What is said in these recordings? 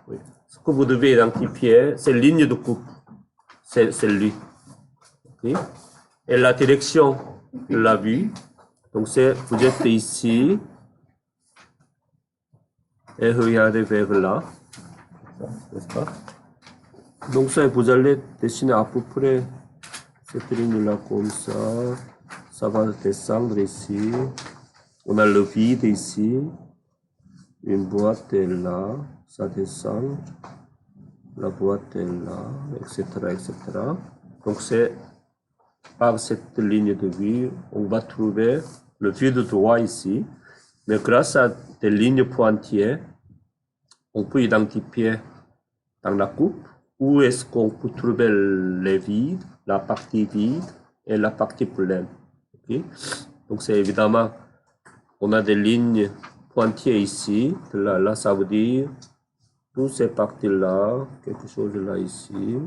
Oui. Ce que vous devez identifier, c'est ligne de coupe. C'est lui. Okay. Et la direction de la vue, donc vous êtes ici et regardez vers là, n'est-ce pas? Donc ça, vous allez dessiner à peu près cette ligne-là comme ça. Ça va descendre ici. On a le vide ici. Une boîte est là. Ça descend. La boîte est là, etc., etc. Donc c'est par cette ligne de vue, on va trouver le vide droit ici. Mais grâce à des lignes pointillées, on peut identifier dans la coupe où est-ce qu'on peut trouver les vides, la partie vide et la partie pleine. Okay? Donc c'est évidemment, on a des lignes pointillées ici. Là, ça veut dire toutes ces parties-là, quelque chose là ici,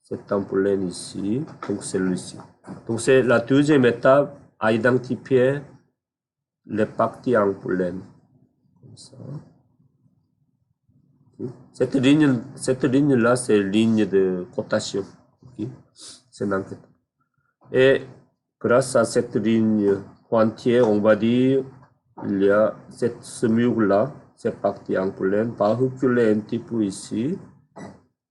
cette ampoule ici, donc celui-ci. Donc c'est la deuxième étape à identifier les parties ampoules. Comme ça. Okay. Cette ligne-là, c'est ligne de cotation. Okay. C'est l'enquête. Et grâce à cette ligne pointillée, on va dire, il y a ce mur-là, cette partie ampoule, va reculer un petit peu ici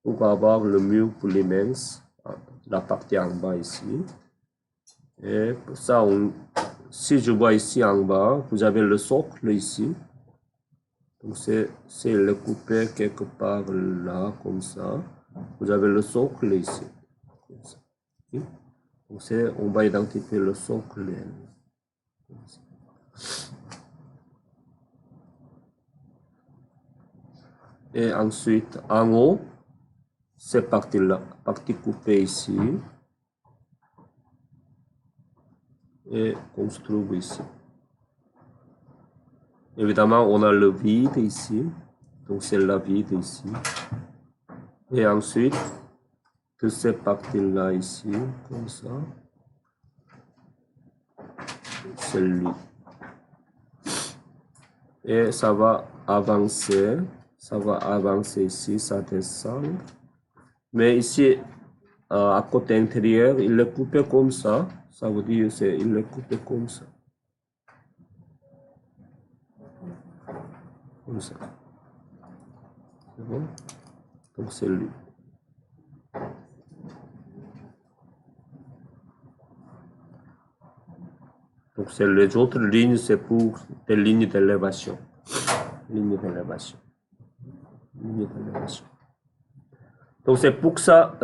pour avoir le mur plus immense, la partie en bas ici. Et pour ça, si je vois ici en bas, vous avez le socle ici. Donc c'est le coupé quelque part là, comme ça. Vous avez le socle ici. Comme ça. Okay. Donc on va identifier le socle. Et ensuite, en haut, cette partie-là, partie coupée ici. Et on se trouve ici. Évidemment, on a le vide ici. Donc c'est la vide ici. Et ensuite, de cette partie-là ici, comme ça. C'est lui. Et ça va avancer ici, ça descend. Mais ici, à côté intérieur, il est coupé comme ça. Ça veut dire qu'il est coupé comme ça. Comme ça. C'est bon? Donc c'est lui. Donc c'est les autres lignes, c'est pour des lignes d'élévation. Lignes d'élévation. Lignes d'élévation. Donc c'est pour ça,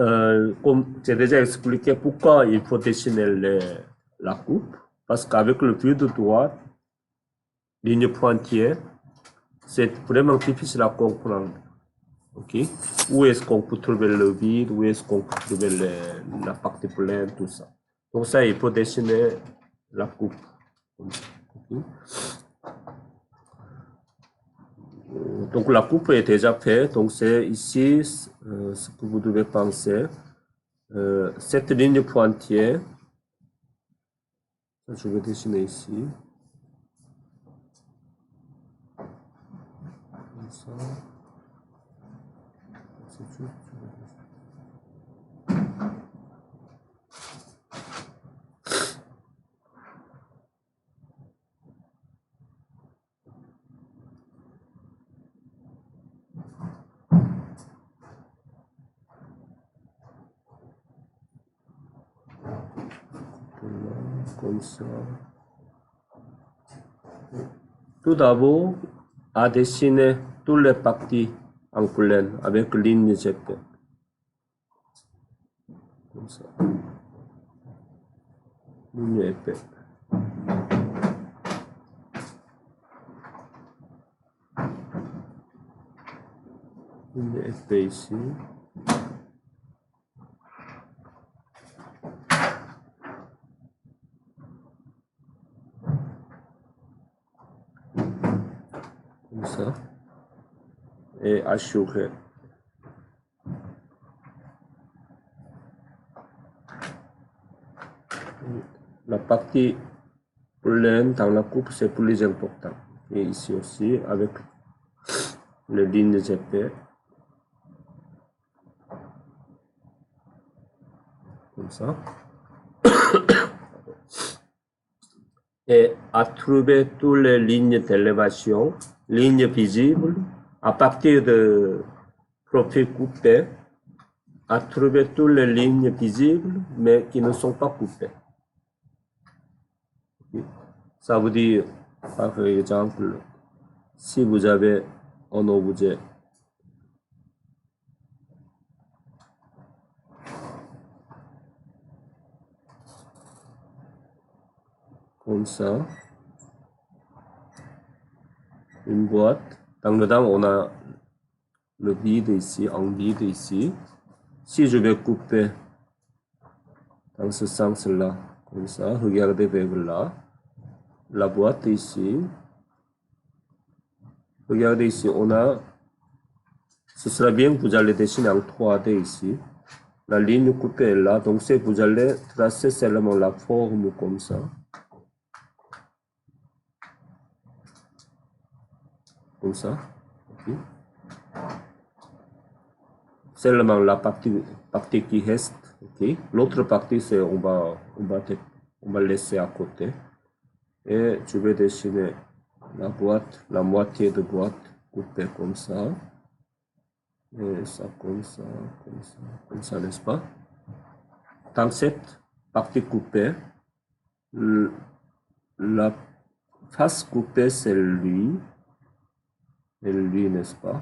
comme j'ai déjà expliqué, pourquoi il faut dessiner la coupe. Parce qu'avec le vide droit, ligne pointillée, c'est vraiment difficile à comprendre. Okay? Où est-ce qu'on peut trouver le vide, où est-ce qu'on peut trouver la partie pleine, tout ça. Donc ça, il faut dessiner la coupe. Okay? Donc la coupe est déjà faite, donc c'est ici ce que vous devez penser. Cette ligne pointillée, je vais dessiner ici. Comme ça. Comme ça. Tout d'abord, à dessiner toutes les parties en pleine avec ligne jetée. Comme ça. Ligne épais. Ligne épais ici. Comme ça. Et assurer. La partie pleine dans la coupe, c'est plus important. Et ici aussi, avec les lignes GP, comme ça, et à trouver toutes les lignes d'élévation, lignes visibles, à partir de profil coupé, à trouver toutes les lignes visibles, mais qui ne sont pas coupées. Ça veut dire, par exemple, si vous avez un objet comme ça, une boîte, dans dedans on a le vide ici, un vide ici. Si je vais couper dans ce sens-là, comme ça, regardez vers là, la boîte ici, regardez ici, on a, ce sera bien que vous allez dessiner en 3D ici, la ligne coupée est là, donc si vous allez tracer seulement la forme comme ça, comme ça, okay. Seulement la partie qui reste, okay. L'autre partie, c'est on va laisser à côté. Et je vais dessiner la boîte, la moitié de boîte coupée comme ça. Et ça comme ça, comme ça, n'est-ce pas? Dans cette partie coupée, la face coupée, c'est lui. Et lui, n'est-ce pas?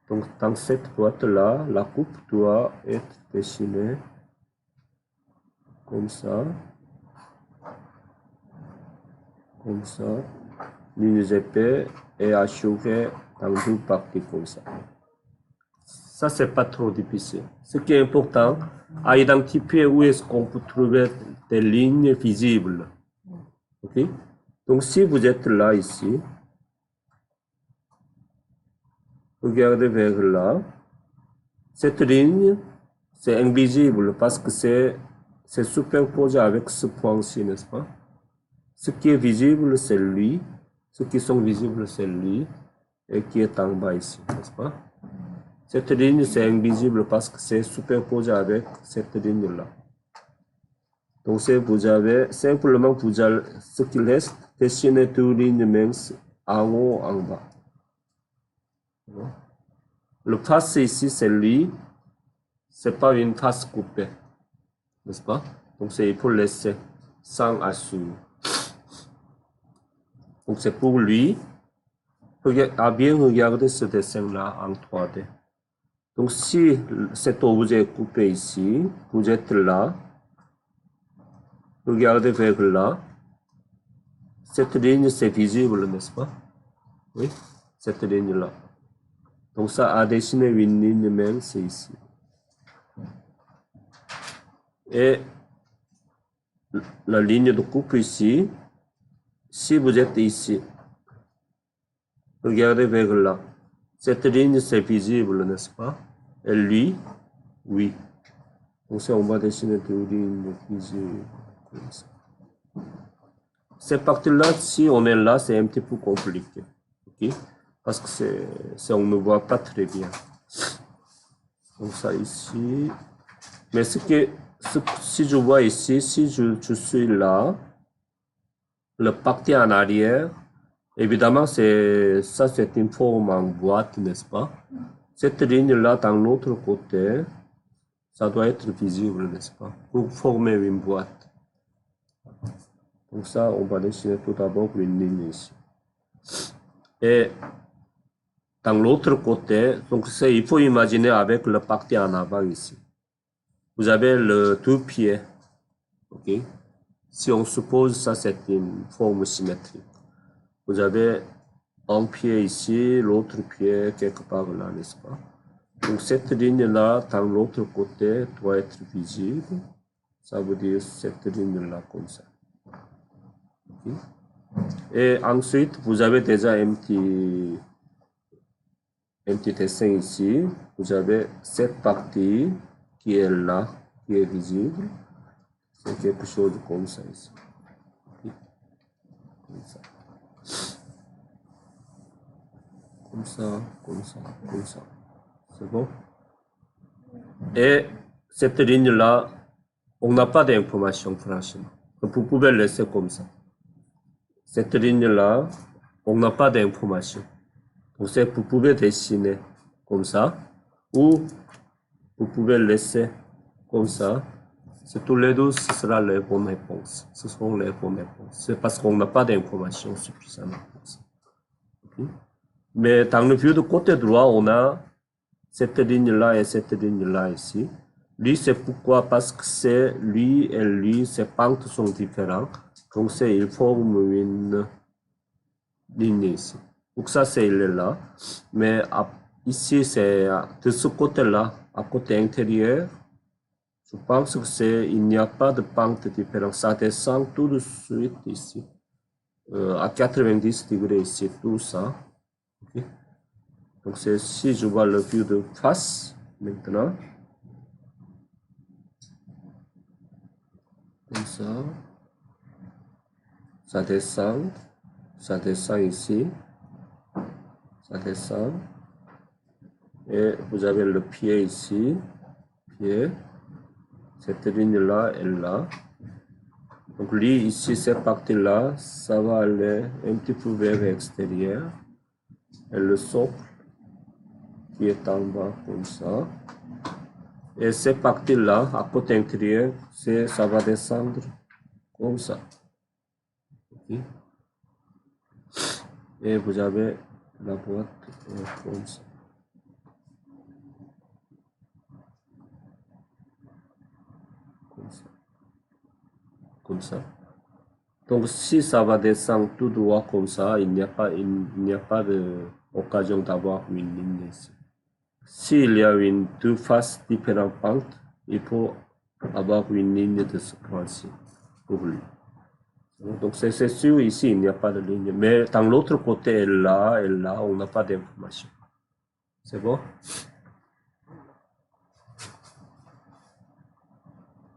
Donc, dans cette boîte-là, la coupe doit être dessinée comme ça, lignes épais et achevée dans deux parties comme ça. Ça, c'est pas trop difficile. Ce qui est important, à identifier où est-ce qu'on peut trouver des lignes visibles. Ok? Donc, si vous êtes là, ici, regardez vers là, cette ligne, c'est invisible parce que c'est superposé avec ce point-ci, n'est-ce pas? Ce qui est visible, c'est lui. Ce qui sont visibles, c'est lui. Et qui est en bas ici, n'est-ce pas? Cette ligne, c'est invisible parce que c'est superposé avec cette ligne-là. Donc, si vous avez simplement, vous allez, ce qui reste, dessiner deux lignes minces en haut, en bas. Le face ici, c'est lui. C'est pas une face coupée, n'est-ce pas? Donc, il faut laisser sans assumer. Donc, c'est pour lui. À bien regarder ce dessin-là en 3D. Donc, si cet objet est coupé ici, vous êtes là, regardez vers là, cette ligne, c'est visible, n'est-ce pas? Oui, cette ligne-là. Donc, ça a dessiné une ligne même, c'est ici. Et la ligne de coupe ici, si vous êtes ici, regardez vers là. Cette ligne, c'est visible, n'est-ce pas? Et lui, oui. Donc, on va dessiner deux lignes visibles comme ça. Cette partie-là, si on est là, c'est un petit peu compliqué. Okay? Parce que on ne voit pas très bien. Donc, ça ici. Mais si je vois ici, si je suis là, le partie en arrière, évidemment, ça c'est une forme en boîte, n'est-ce pas? Cette ligne-là, dans l'autre côté, ça doit être visible, n'est-ce pas? Pour former une boîte. Donc ça, on va dessiner tout d'abord une ligne ici. Et dans l'autre côté, donc il faut imaginer avec le partie en avant ici. Vous avez le deux pieds. Ok? Si on suppose ça, c'est une forme symétrique. Vous avez un pied ici, l'autre pied quelque part là, n'est-ce pas? Donc cette ligne-là, dans l'autre côté, doit être visible. Ça veut dire cette ligne-là comme ça. Okay? Et ensuite, vous avez déjà un petit dessin ici. Vous avez cette partie qui est là, qui est visible. C'est quelque chose comme ça ici. Okay? Comme ça. comme ça, comme ça, comme ça. C'est bon? Et cette ligne-là, on n'a pas d'information franchement. Vous pouvez laisser comme ça. Cette ligne-là, on n'a pas d'information. Donc, vous pouvez dessiner comme ça, ou vous pouvez laisser comme ça. C'est tous les deux, ce sera les bonnes réponses. Ce seront les bonnes réponses. C'est parce qu'on n'a pas d'information suffisamment pour ça. Okay? Mais dans le vue de côté droit, on a cette ligne-là et cette ligne-là ici. Lui, c'est pourquoi? Parce que c'est lui et lui, ces pentes sont différentes. Donc, il forme une ligne ici. Donc, ça, c'est il est là. Mais ici, c'est de ce côté-là, à côté intérieur, je pense que il n'y a pas de pente différente. Ça descend tout de suite ici. À 90 degrés ici, tout ça. Okay. Donc, si je vois le vue de face, maintenant. Comme ça. Ça descend ici. Ça descend. Et vous avez le pied ici. Pied. Cette ligne-là est là. Donc, lui, ici, cette partie-là, ça va aller un petit peu vers l'extérieur. Et le socle qui est en bas, comme ça. Et cette partie-là, à côté intérieur, ça va descendre comme ça. Okay. Et vous avez la boîte comme ça. Comme ça. Donc, si ça va descendre tout droit comme ça, il n'y a pas d'occasion d'avoir une ligne ici. S'il y a deux faces différentes, il faut avoir une ligne de ce point-ci pour lui. Donc, c'est sûr, ici, il n'y a pas de ligne. Mais dans l'autre côté, là, on n'a pas d'information. C'est bon?